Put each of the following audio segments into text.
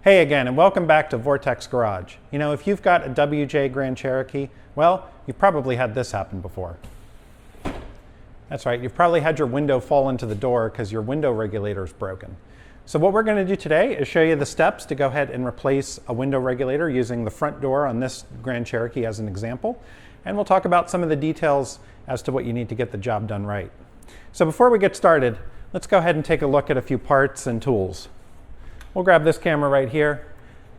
Hey again, and welcome back to Vortex Garage. You know, if you've got a WJ Grand Cherokee, well, you've probably had this happen before. That's right, you've probably had your window fall into the door because your window regulator is broken. So what we're going to do today is show you the steps to go ahead and replace a window regulator using the front door on this Grand Cherokee as an example. And we'll talk about some of the details as to what you need to get the job done right. So before we get started, let's go ahead and take a look at a few parts and tools. We'll grab this camera right here.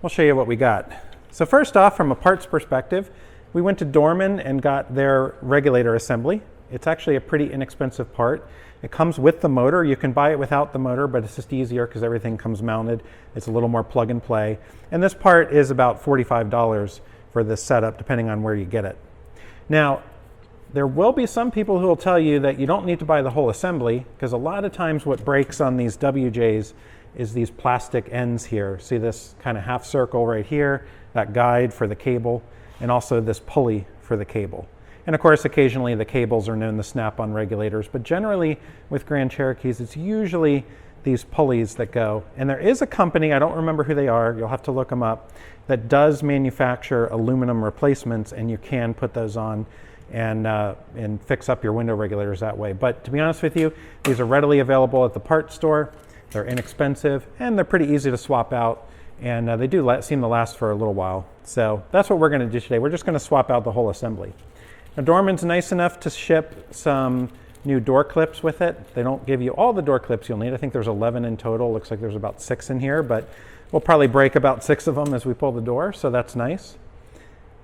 We'll show you what we got. So first off, from a parts perspective, we went to Dorman and got their regulator assembly. It's actually a pretty inexpensive part. It comes with the motor. You can buy it without the motor, but it's just easier because everything comes mounted. It's a little more plug and play. And this part is about $45 for this setup, depending on where you get it. Now, there will be some people who will tell you that you don't need to buy the whole assembly, because a lot of times what breaks on these WJs is these plastic ends here. See this kind of half circle right here, that guide for the cable, and also this pulley for the cable. And of course, occasionally the cables are known to snap on regulators, but generally with Grand Cherokees, it's usually these pulleys that go. And there is a company, I don't remember who they are, you'll have to look them up, that does manufacture aluminum replacements, and you can put those on and fix up your window regulators that way. But to be honest with you, these are readily available at the parts store. They're inexpensive, and they're pretty easy to swap out, and they do seem to last for a little while. So that's what we're going to do today. We're just going to swap out the whole assembly. Now, Dorman's nice enough to ship some new door clips with it. They don't give you all the door clips you'll need. I think there's 11 in total. Looks like there's about 6 in here, but we'll probably break about 6 of them as we pull the door, so that's nice.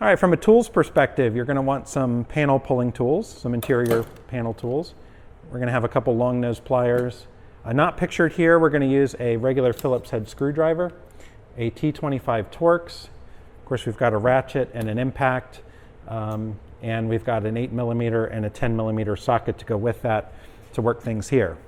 All right, from a tools perspective, you're going to want some panel pulling tools, some interior panel tools. We're going to have a couple long nose pliers. Not pictured here, we're going to use a regular Phillips head screwdriver, a T25 Torx. Of course, we've got a ratchet and an impact, and we've got an 8mm and a 10mm socket to go with that to work things here.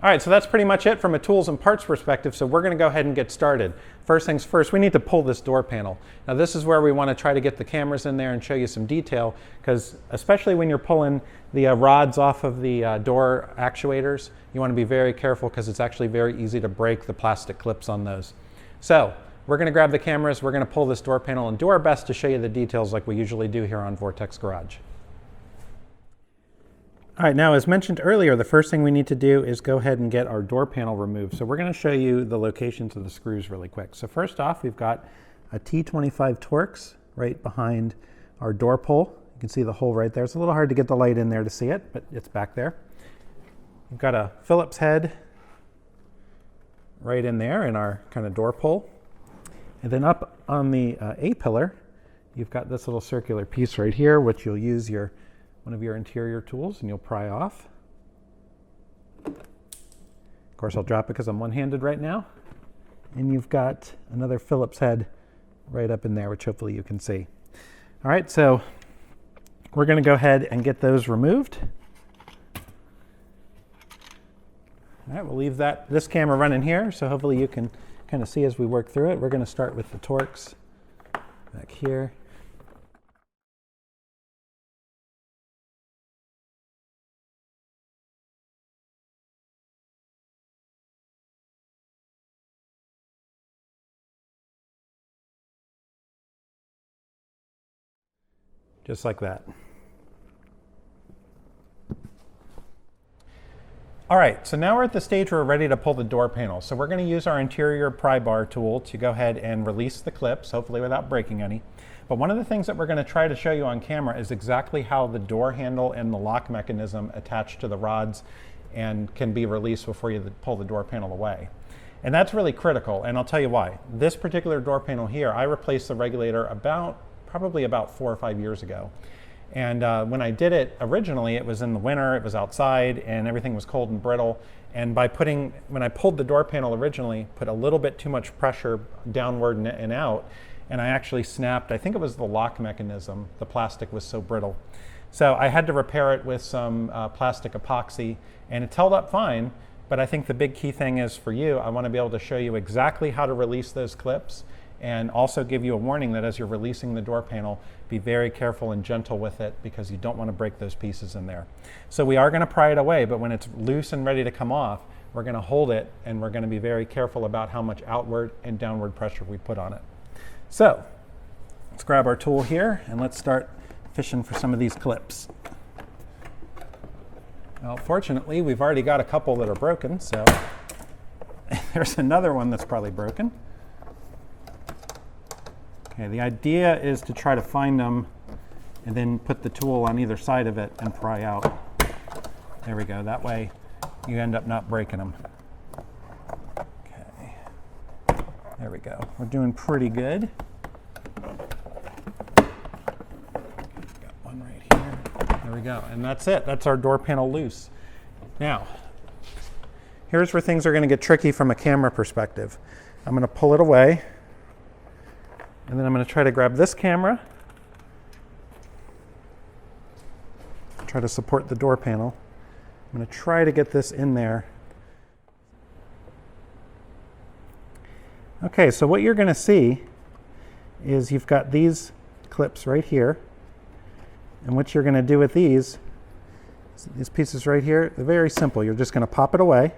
All right, so that's pretty much it from a tools and parts perspective, so we're going to go ahead and get started. First things first, we need to pull this door panel. Now this is where we want to try to get the cameras in there and show you some detail, because especially when you're pulling the rods off of the door actuators, you want to be very careful because it's actually very easy to break the plastic clips on those. So we're going to grab the cameras, we're going to pull this door panel and do our best to show you the details like we usually do here on Vortex Garage. All right, now as mentioned earlier, the first thing we need to do is go ahead and get our door panel removed. So we're going to show you the locations of the screws really quick. So first off, we've got a T25 Torx right behind our door pull. You can see the hole right there. It's a little hard to get the light in there to see it, but it's back there. We've got a Phillips head right in there in our kind of door pull. And then up on the A-pillar, you've got this little circular piece right here, which you'll use one of your interior tools and you'll pry off. Of course, I'll drop it because I'm one-handed right now. And you've got another Phillips head right up in there, which hopefully you can see. All right, so we're going to go ahead and get those removed. All right, we'll leave this camera running here, so hopefully you can kind of see as we work through it. We're going to start with the Torx back here. Just like that. All right, so now we're at the stage where we're ready to pull the door panel. So we're going to use our interior pry bar tool to go ahead and release the clips, hopefully without breaking any. But one of the things that we're going to try to show you on camera is exactly how the door handle and the lock mechanism attach to the rods and can be released before you pull the door panel away. And that's really critical, and I'll tell you why. This particular door panel here, I replaced the regulator probably about 4 or 5 years ago. And when I did it originally, it was in the winter, it was outside, and everything was cold and brittle. And when I pulled the door panel originally, put a little bit too much pressure downward and out, and I actually snapped, I think it was the lock mechanism, the plastic was so brittle. So I had to repair it with some plastic epoxy, and it's held up fine, but I think the big key thing is for you, I want to be able to show you exactly how to release those clips and also give you a warning that as you're releasing the door panel, be very careful and gentle with it because you don't want to break those pieces in there. So we are going to pry it away, but when it's loose and ready to come off, we're going to hold it, and we're going to be very careful about how much outward and downward pressure we put on it. So let's grab our tool here and let's start fishing for some of these clips. Well, fortunately, we've already got a couple that are broken, so there's another one that's probably broken. Okay, the idea is to try to find them and then put the tool on either side of it and pry out. There we go. That way you end up not breaking them. Okay. There we go. We're doing pretty good. Got one right here. There we go. And that's it. That's our door panel loose. Now, here's where things are going to get tricky from a camera perspective. I'm going to pull it away, and then I'm going to try to grab this camera, try to support the door panel. I'm going to try to get this in there. Okay, so what you're going to see is you've got these clips right here, and what you're going to do with these pieces right here, they're very simple. You're just going to pop it away,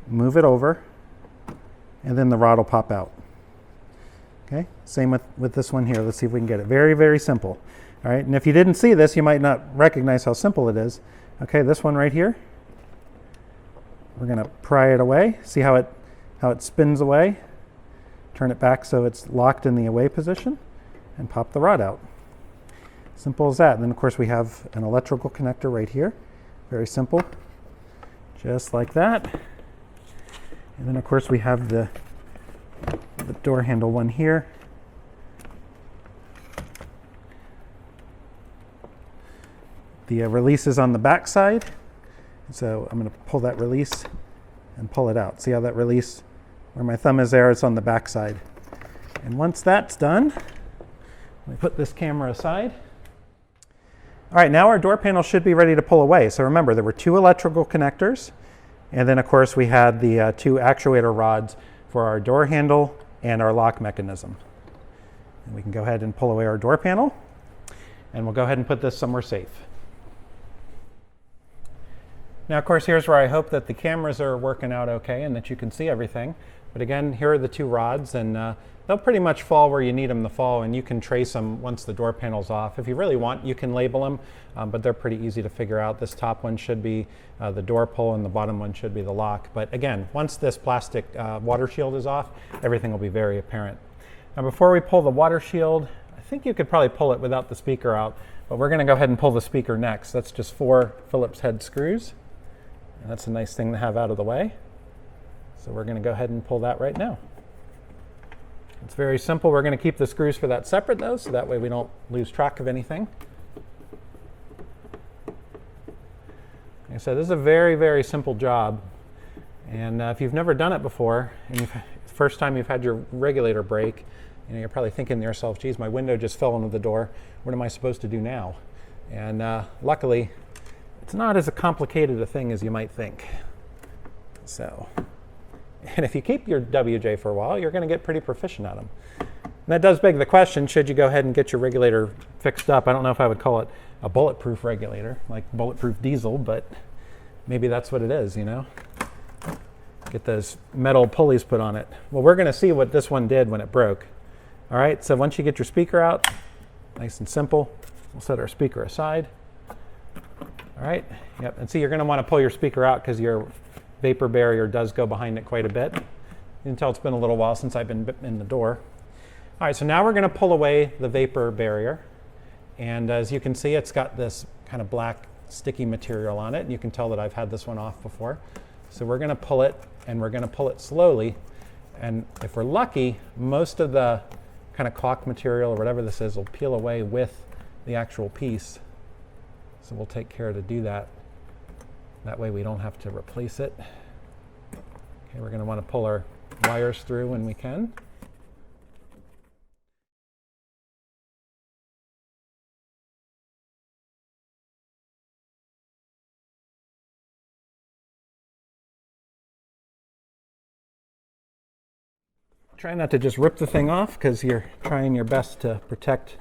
move it over, and then the rod will pop out. Okay, same with this one here. Let's see if we can get it. Very, very simple. All right, and if you didn't see this, you might not recognize how simple it is. Okay, this one right here, we're going to pry it away. See how it spins away? Turn it back so it's locked in the away position, and pop the rod out. Simple as that. And then, of course, we have an electrical connector right here. Very simple, just like that. And then, of course, we have the door handle one here. The release is on the back side. So I'm going to pull that release and pull it out. See how that release, where my thumb is there, it's on the back side. And once that's done, we put this camera aside. All right, now our door panel should be ready to pull away. So remember, there were two electrical connectors, and then of course we had the two actuator rods for our door handle and our lock mechanism. And we can go ahead and pull away our door panel, and we'll go ahead and put this somewhere safe. Now, of course, here's where I hope that the cameras are working out okay and that you can see everything. But again, here are the two rods, and they'll pretty much fall where you need them to fall, and you can trace them once the door panel's off. If you really want, you can label them, but they're pretty easy to figure out. This top one should be the door pull, and the bottom one should be the lock. But again, once this plastic water shield is off, everything will be very apparent. Now, before we pull the water shield, I think you could probably pull it without the speaker out, but we're going to go ahead and pull the speaker next. That's just 4 Phillips head screws. And that's a nice thing to have out of the way. So we're going to go ahead and pull that right now. It's very simple. We're going to keep the screws for that separate though, so that way we don't lose track of anything. Like I said, this is a very, very simple job. And if you've never done it before, and the first time you've had your regulator break, you're probably thinking to yourself, geez, my window just fell into the door. What am I supposed to do now? And luckily, it's not as complicated a thing as you might think. So, and if you keep your WJ for a while, you're going to get pretty proficient at them. And that does beg the question, should you go ahead and get your regulator fixed up? I don't know if I would call it a bulletproof regulator, like bulletproof diesel, but maybe that's what it is, you know? Get those metal pulleys put on it. Well, we're going to see what this one did when it broke. All right, so once you get your speaker out, nice and simple, we'll set our speaker aside. All right, yep, and see, you're going to want to pull your speaker out because your vapor barrier does go behind it quite a bit. You can tell it's been a little while since I've been in the door. All right, so now we're going to pull away the vapor barrier. And as you can see, it's got this kind of black sticky material on it. And you can tell that I've had this one off before. So we're going to pull it, and we're going to pull it slowly. And if we're lucky, most of the kind of caulk material or whatever this is will peel away with the actual piece. So we'll take care to do that. That way we don't have to replace it. Okay, we're going to want to pull our wires through when we can. Try not to just rip the thing off because you're trying your best to protect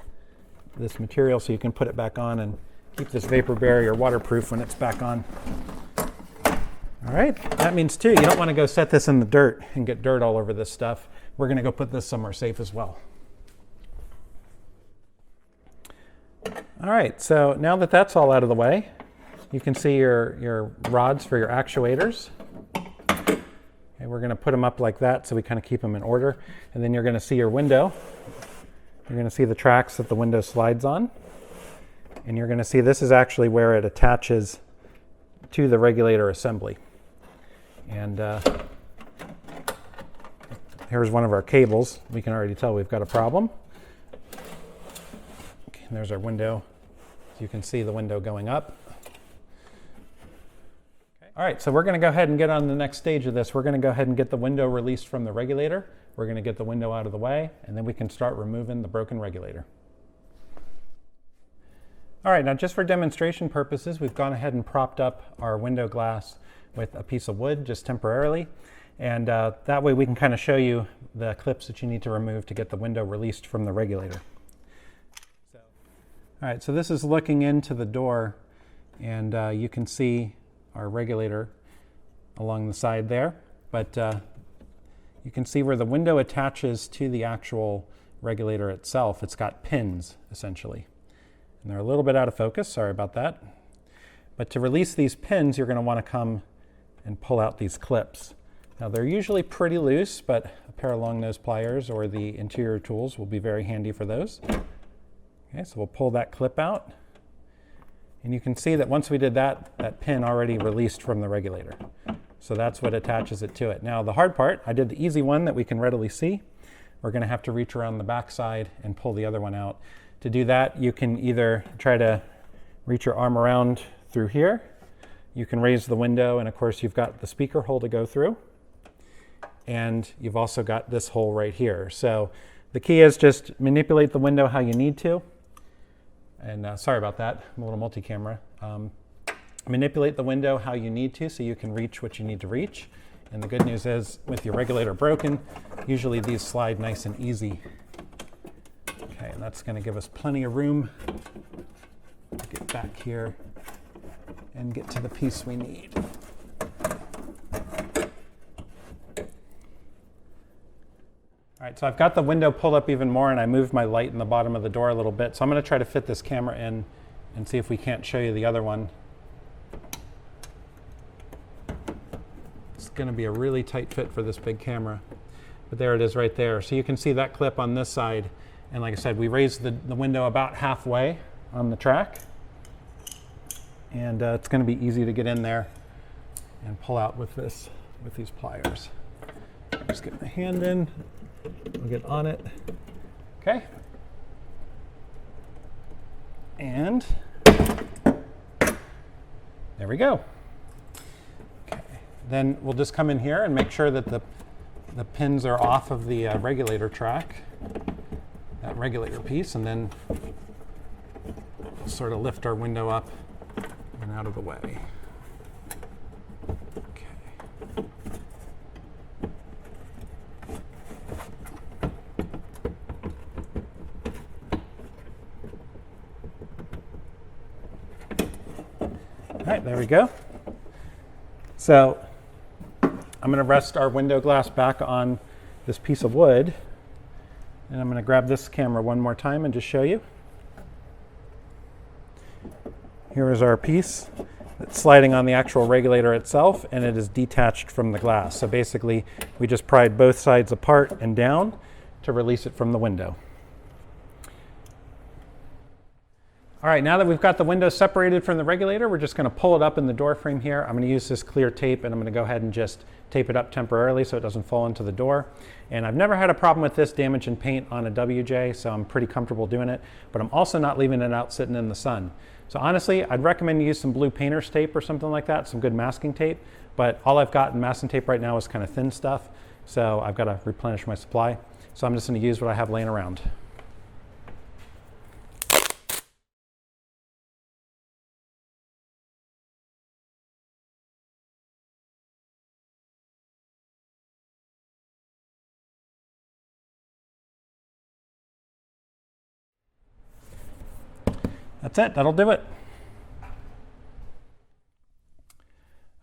this material so you can put it back on and keep this vapor barrier waterproof when it's back on. All right, that means too, you don't want to go set this in the dirt and get dirt all over this stuff. We're going to go put this somewhere safe as well. All right, so now that that's all out of the way, you can see your rods for your actuators. Okay, we're going to put them up like that so we kind of keep them in order. And then you're going to see your window. You're going to see the tracks that the window slides on. And you're going to see this is actually where it attaches to the regulator assembly. And here's one of our cables. We can already tell we've got a problem. Okay, and there's our window. You can see the window going up. Okay. All right, so we're going to go ahead and get on the next stage of this. We're going to go ahead and get the window released from the regulator. We're going to get the window out of the way, and then we can start removing the broken regulator. All right, now just for demonstration purposes, we've gone ahead and propped up our window glass with a piece of wood just temporarily. And that way we can kind of show you the clips that you need to remove to get the window released from the regulator. All right, so this is looking into the door, and you can see our regulator along the side there. But you can see where the window attaches to the actual regulator itself. It's got pins, essentially. And they're a little bit out of focus, sorry about that. But to release these pins, you're going to want to come and pull out these clips. Now they're usually pretty loose, but a pair of long nose pliers or the interior tools will be very handy for those. Okay, so we'll pull that clip out. And you can see that once we did that, that pin already released from the regulator. So that's what attaches it to it. Now the hard part, I did the easy one that we can readily see. We're going to have to reach around the back side and pull the other one out. To do that, you can either try to reach your arm around through here. You can raise the window, and of course you've got the speaker hole to go through. And you've also got this hole right here. So the key is just manipulate the window how you need to. And sorry about that, I'm a little multi-camera. Manipulate the window how you need to so you can reach what you need to reach. And the good news is, with your regulator broken, usually these slide nice and easy. Okay, and that's going to give us plenty of room to get back here and get to the piece we need. All right, so I've got the window pulled up even more, and I moved my light in the bottom of the door a little bit. So I'm going to try to fit this camera in and see if we can't show you the other one. It's going to be a really tight fit for this big camera. But there it is right there. So you can see that clip on this side. And like I said, we raised the window about halfway on the track. And it's going to be easy to get in there and pull out with these pliers. Just get my hand in. We'll get on it. Okay. And there we go. Okay. Then we'll just come in here and make sure that the pins are off of the regulator track, that regulator piece, and then we'll sort of lift our window up and out of the way. All right, there we go. So I'm going to rest our window glass back on this piece of wood, and I'm going to grab this camera one more time and just show you. Here is our piece. It's sliding on the actual regulator itself, and it is detached from the glass. So basically, we just pried both sides apart and down to release it from the window. All right, now that we've got the window separated from the regulator, we're just going to pull it up in the door frame here. I'm going to use this clear tape, and I'm going to go ahead and just tape it up temporarily so it doesn't fall into the door. And I've never had a problem with this damage and paint on a WJ, so I'm pretty comfortable doing it. But I'm also not leaving it out sitting in the sun. So honestly, I'd recommend you use some blue painter's tape or something like that, some good masking tape. But all I've got in masking tape right now is kind of thin stuff, so I've got to replenish my supply. So I'm just going to use what I have laying around. That's it, that'll do it.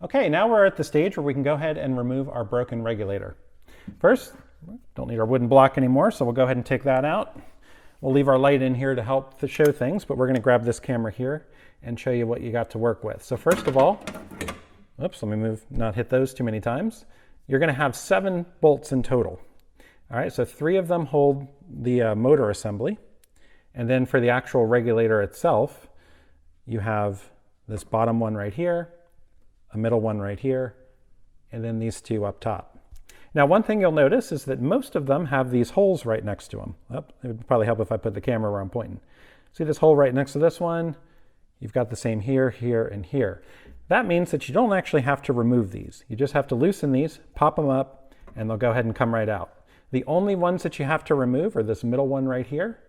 Okay, now we're at the stage where we can go ahead and remove our broken regulator. First, don't need our wooden block anymore, so we'll go ahead and take that out. We'll leave our light in here to help to show things, but we're going to grab this camera here and show you what you got to work with. So first of all, oops, let me not hit those too many times. You're going to have 7 bolts in total. All right, so 3 of them hold the motor assembly. And then for the actual regulator itself, you have this bottom one right here, a middle one right here, and then these 2 up top. Now, one thing you'll notice is that most of them have these holes right next to them. Oh, it would probably help if I put the camera where I'm pointing. See this hole right next to this one? You've got the same here, here, and here. That means that you don't actually have to remove these. You just have to loosen these, pop them up, and they'll go ahead and come right out. The only ones that you have to remove are this middle one right here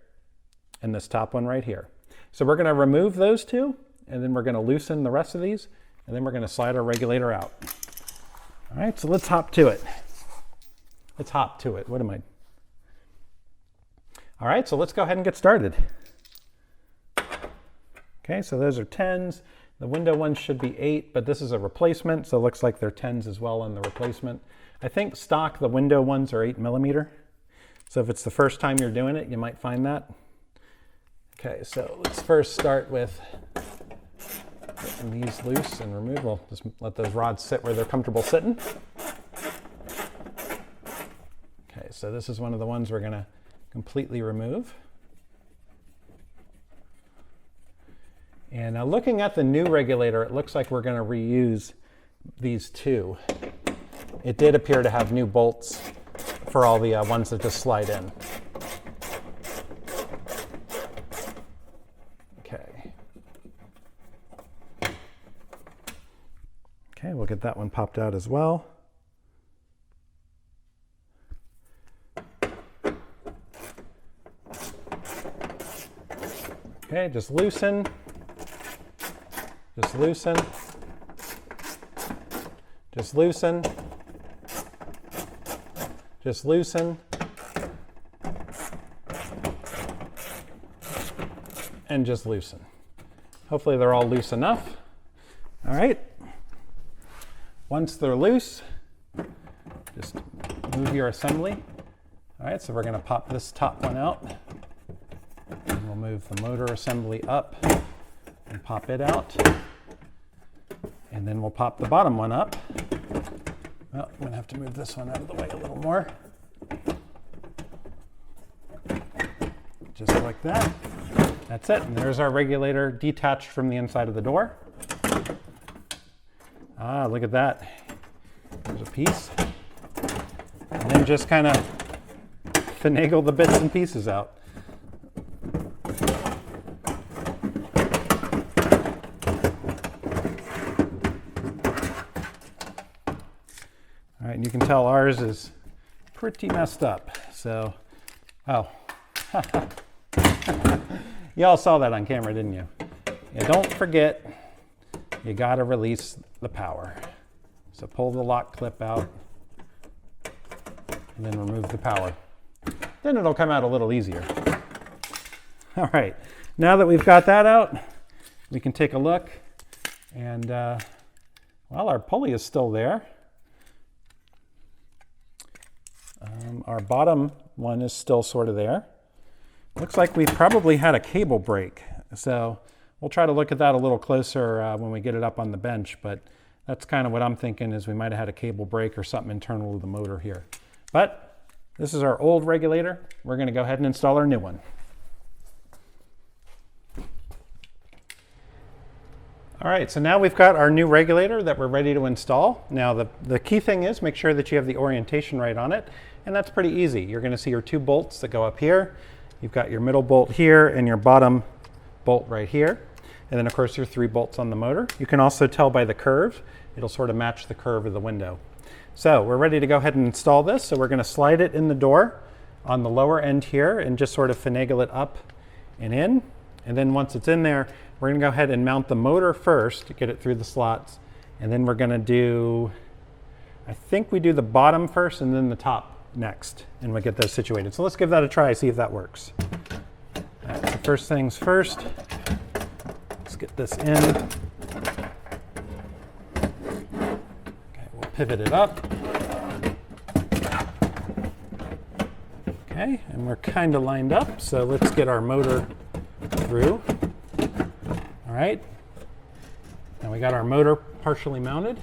and this top one right here. So we're going to remove those 2, and then we're going to loosen the rest of these, and then we're going to slide our regulator out. All right, so let's hop to it. Let's hop to it. What am I? All right, so let's go ahead and get started. Okay, so those are 10s. The window ones should be 8, but this is a replacement, so it looks like they're 10s as well on the replacement. I think stock, the window ones are 8mm. So if it's the first time you're doing it, you might find that. Okay, so let's first start with getting these loose and remove. We'll just let those rods sit where they're comfortable sitting. Okay, so this is one of the ones we're going to completely remove. And now looking at the new regulator, it looks like we're going to reuse these 2. It did appear to have new bolts for all the ones that just slide in. Okay. Okay, we'll get that one popped out as well. Okay, just loosen. Just loosen, just loosen, just loosen, and just loosen. Hopefully they're all loose enough. All right. Once they're loose, just move your assembly. All right, so we're going to pop this top one out. And we'll move the motor assembly up and pop it out. And then we'll pop the bottom one up. Well, I'm going to have to move this one out of the way a little more. Just like that. That's it. And there's our regulator detached from the inside of the door. Ah, look at that. There's a piece. And then just kind of finagle the bits and pieces out. All right, and you can tell ours is pretty messed up. So, oh, you all saw that on camera, didn't you? Yeah, don't forget, you got to release the power. So pull the lock clip out and then remove the power. Then it'll come out a little easier. All right, now that we've got that out, we can take a look. And, well, our pulley is still there. Our bottom one is still sort of there. Looks like we probably had a cable break. So we'll try to look at that a little closer when we get it up on the bench. But that's kind of what I'm thinking, is we might have had a cable break or something internal to the motor here. But this is our old regulator. We're going to go ahead and install our new one. All right, so now we've got our new regulator that we're ready to install. Now the key thing is make sure that you have the orientation right on it, and that's pretty easy. You're going to see your 2 bolts that go up here. You've got your middle bolt here and your bottom bolt right here. And then of course your 3 bolts on the motor. You can also tell by the curve. It'll sort of match the curve of the window. So we're ready to go ahead and install this. So we're going to slide it in the door on the lower end here and just sort of finagle it up and in. And then once it's in there, we're going to go ahead and mount the motor first to get it through the slots. And then we're going to do, I think we do the bottom first and then the top next, and we'll get those situated. So let's give that a try, see if that works. All right, so first things first, let's get this in. pivot it up. Okay, and we're kind of lined up, so let's get our motor through. All right, now we got our motor partially mounted.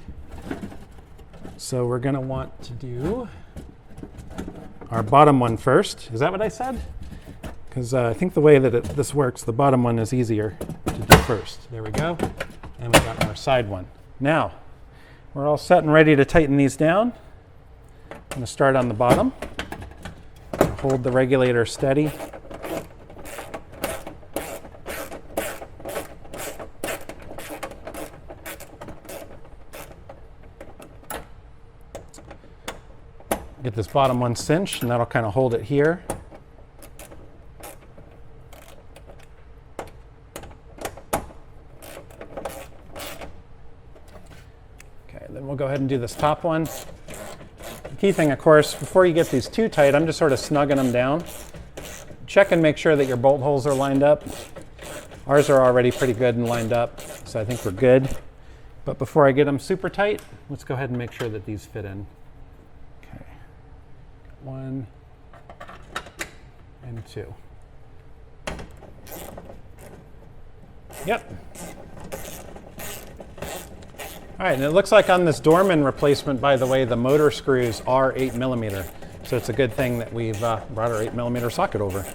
So we're going to want to do our bottom one first. Is that what I said? Because I think the way that this works, the bottom one is easier to do first. There we go. And we got our side one. Now, we're all set and ready to tighten these down. I'm going to start on the bottom. Hold the regulator steady. Get this bottom one cinched, and that'll kind of hold it here. Okay, then we'll go ahead and do this top one. The key thing, of course, before you get these too tight, I'm just sort of snugging them down. Check and make sure that your bolt holes are lined up. Ours are already pretty good and lined up, so I think we're good. But before I get them super tight, let's go ahead and make sure that these fit in. Okay, 1 and 2. Yep. All right, and it looks like on this Dorman replacement, by the way, the motor screws are 8mm. So it's a good thing that we've brought our 8mm socket over.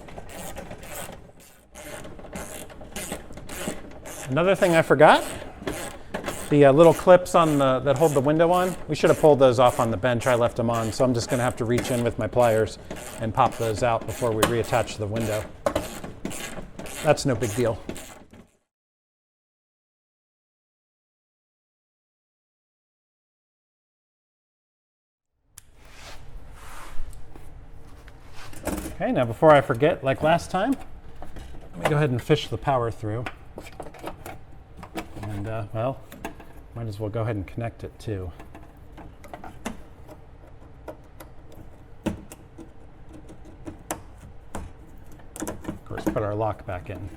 Another thing I forgot, the little clips on that hold the window on, we should have pulled those off on the bench. I left them on, so I'm just going to have to reach in with my pliers and pop those out before we reattach the window. That's no big deal. Okay, now before I forget, like last time, let me go ahead and fish the power through. And, well, might as well go ahead and connect it too. Of course, put our lock back in.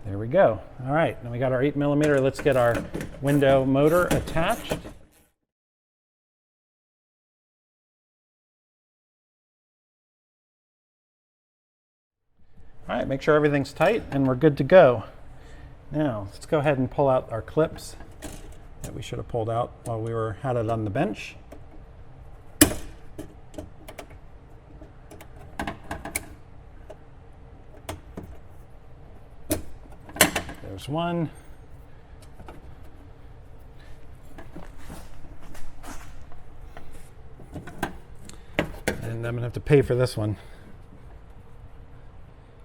There we go. All right, now we got our 8mm. Let's get our window motor attached. All right, make sure everything's tight and we're good to go. Now, let's go ahead and pull out our clips that we should have pulled out while we had it on the bench. There's one. And I'm going to have to pay for this one.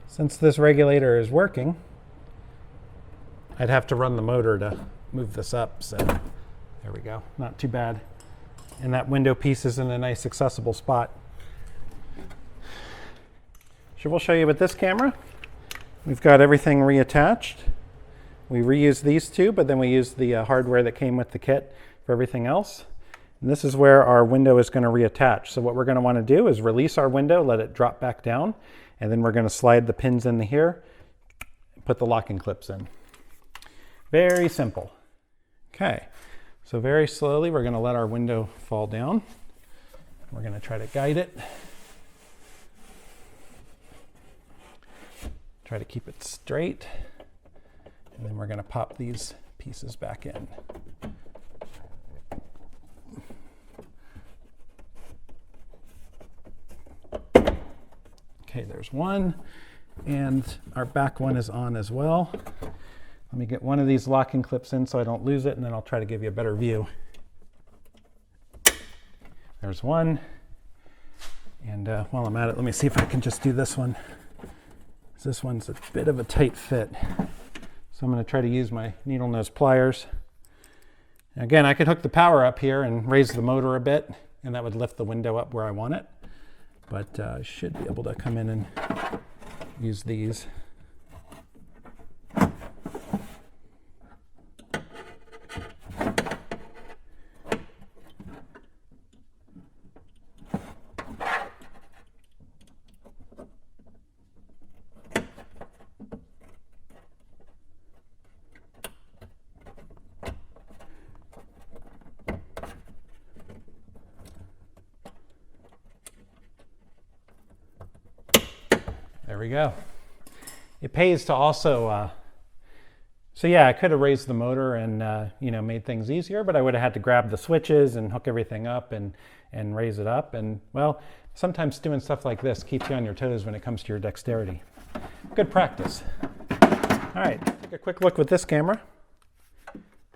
Since this regulator is working, I'd have to run the motor to move this up, so there we go. Not too bad. And that window piece is in a nice accessible spot. So we'll show you with this camera. We've got everything reattached. We reused these two, but then we used the hardware that came with the kit for everything else. And this is where our window is going to reattach. So what we're going to want to do is release our window, let it drop back down, and then we're going to slide the pins into here, put the locking clips in. Very simple. Okay, so very slowly we're going to let our window fall down. We're going to try to guide it. Try to keep it straight. And then we're going to pop these pieces back in. Okay, there's one, and our back one is on as well. Let me get one of these locking clips in so I don't lose it, and then I'll try to give you a better view. There's one, and while I'm at it, let me see if I can just do this one. This one's a bit of a tight fit, so I'm going to try to use my needle nose pliers. Again, I could hook the power up here and raise the motor a bit, and that would lift the window up where I want it. But I should be able to come in and use these. There we go. It pays to also, so yeah, I could have raised the motor and, you know, made things easier, but I would have had to grab the switches and hook everything up and raise it up. And well, sometimes doing stuff like this keeps you on your toes when it comes to your dexterity. Good practice. All right, take a quick look with this camera.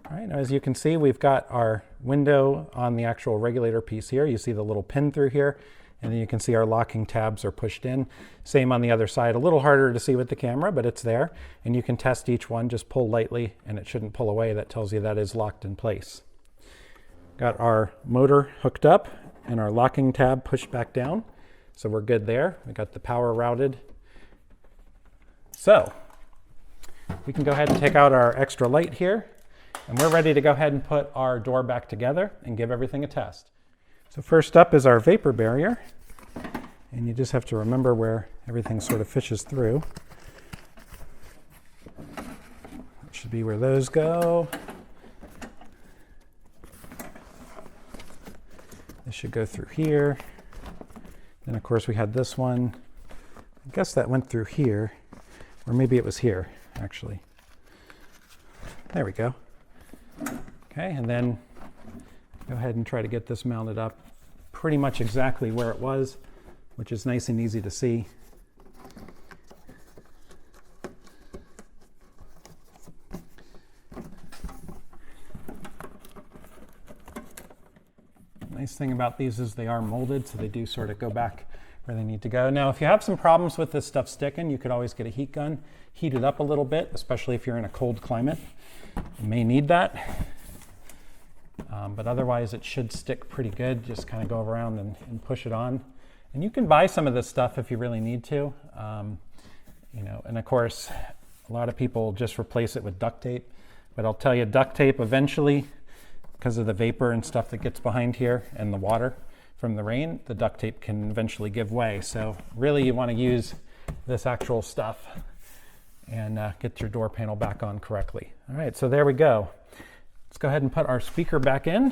All right, now as you can see, we've got our window on the actual regulator piece here. You see the little pin through here, and then you can see our locking tabs are pushed in. Same on the other side, a little harder to see with the camera, but it's there. And you can test each one, just pull lightly, and it shouldn't pull away. That tells you that is locked in place. Got our motor hooked up and our locking tab pushed back down. So we're good there. We got the power routed. So we can go ahead and take out our extra light here, and we're ready to go ahead and put our door back together and give everything a test. So first up is our vapor barrier, and you just have to remember where everything sort of fishes through. It should be where those go. This should go through here. Then of course we had this one. I guess that went through here, or maybe it was here, actually. There we go. Okay, and then go ahead and try to get this mounted up pretty much exactly where it was, which is nice and easy to see. Nice thing about these is they are molded, so they do sort of go back where they need to go. Now, if you have some problems with this stuff sticking, you could always get a heat gun, heat it up a little bit, especially if you're in a cold climate. You may need that. But otherwise it should stick pretty good. Just kind of go around and push it on. And you can buy some of this stuff if you really need to. You know, and of course, a lot of people just replace it with duct tape. But I'll tell you, duct tape eventually, because of the vapor and stuff that gets behind here and the water from the rain, the duct tape can eventually give way. So really you want to use this actual stuff and get your door panel back on correctly. All right, so there we go. Let's go ahead and put our speaker back in.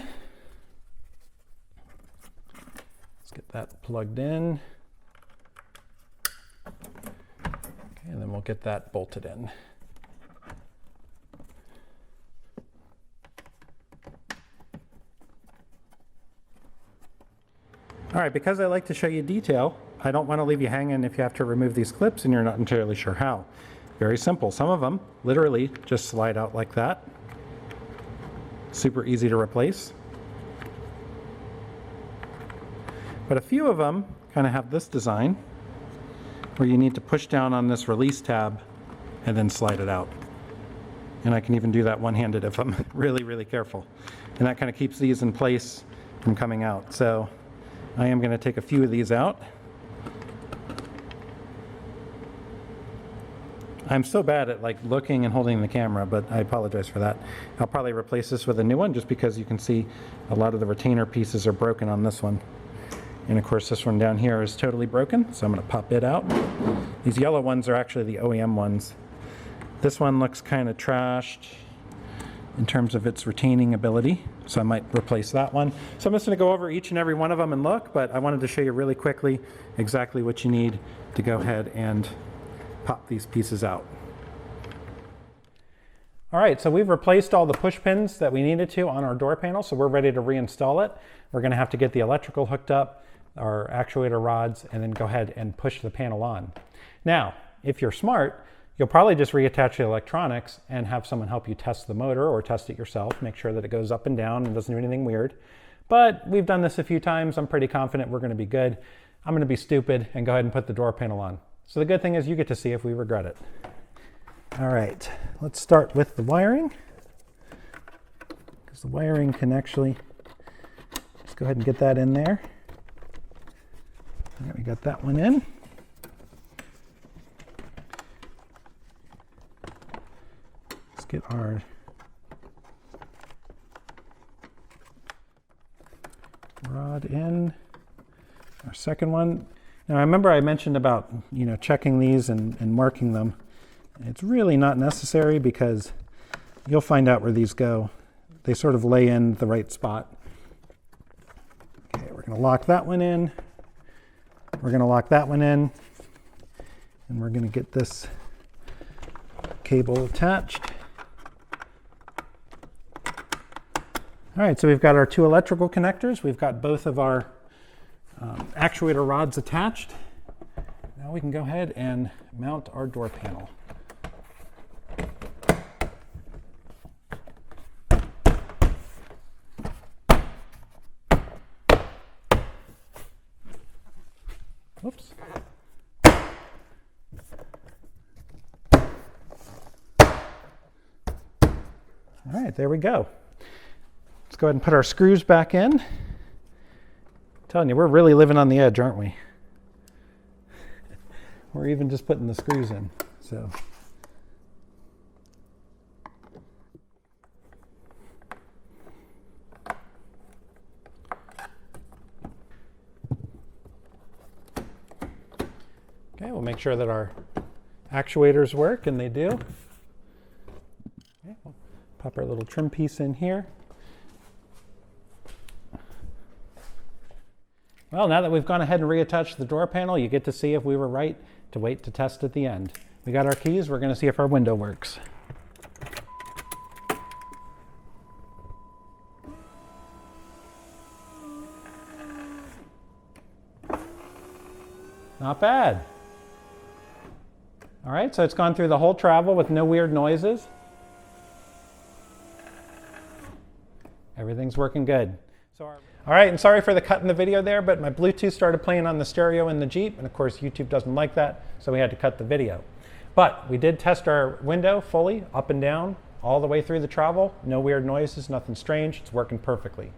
Let's get that plugged in. Okay, and then we'll get that bolted in. All right, because I like to show you detail, I don't want to leave you hanging if you have to remove these clips and you're not entirely sure how. Very simple. Some of them literally just slide out like that. Super easy to replace. But a few of them kind of have this design where you need to push down on this release tab and then slide it out. And I can even do that one-handed if I'm really, really careful. And that kind of keeps these in place from coming out. So I am going to take a few of these out. I'm so bad at like looking and holding the camera, but I apologize for that. I'll probably replace this with a new one just because you can see a lot of the retainer pieces are broken on this one. And of course this one down here is totally broken, so I'm going to pop it out. These yellow ones are actually the OEM ones. This one looks kind of trashed in terms of its retaining ability, so I might replace that one. So I'm just going to go over each and every one of them and look, but I wanted to show you really quickly exactly what you need to go ahead and pop these pieces out. All right, so we've replaced all the push pins that we needed to on our door panel, so we're ready to reinstall it. We're going to have to get the electrical hooked up, our actuator rods, and then go ahead and push the panel on. Now, if you're smart, you'll probably just reattach the electronics and have someone help you test the motor or test it yourself, make sure that it goes up and down and doesn't do anything weird. But we've done this a few times. I'm pretty confident we're going to be good. I'm going to be stupid and go ahead and put the door panel on. So the good thing is you get to see if we regret it. All right, let's start with the wiring, because the wiring can actually, just go ahead and get that in there. All right, we got that one in. Let's get our rod in, our second one. Now, I remember I mentioned about, checking these and marking them. It's really not necessary because you'll find out where these go. They sort of lay in the right spot. Okay, we're going to lock that one in. We're going to lock that one in. And we're going to get this cable attached. All right, so we've got our 2 electrical connectors. We've got both of our actuator rods attached. Now we can go ahead and mount our door panel. Whoops. All right, there we go. Let's go ahead and put our screws back in. I'm telling you, we're really living on the edge, aren't we? We're even just putting the screws in. So. Okay, we'll make sure that our actuators work, and they do. Okay, we'll pop our little trim piece in here. Well, now that we've gone ahead and reattached the door panel, you get to see if we were right to wait to test at the end. We got our keys. We're going to see if our window works. Not bad. All right, so it's gone through the whole travel with no weird noises. Everything's working good. All right, and sorry for the cut in the video there, but my Bluetooth started playing on the stereo in the Jeep, and of course YouTube doesn't like that, so we had to cut the video. But we did test our window fully, up and down, all the way through the travel. No weird noises, nothing strange. It's working perfectly.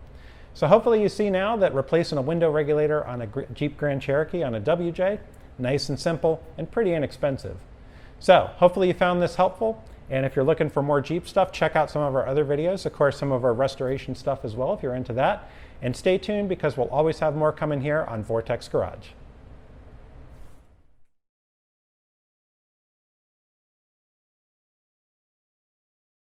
So hopefully you see now that replacing a window regulator on a Jeep Grand Cherokee on a WJ, nice and simple and pretty inexpensive. So hopefully you found this helpful. And if you're looking for more Jeep stuff, check out some of our other videos. Of course, some of our restoration stuff as well, if you're into that. And stay tuned because we'll always have more coming here on Vortex Garage.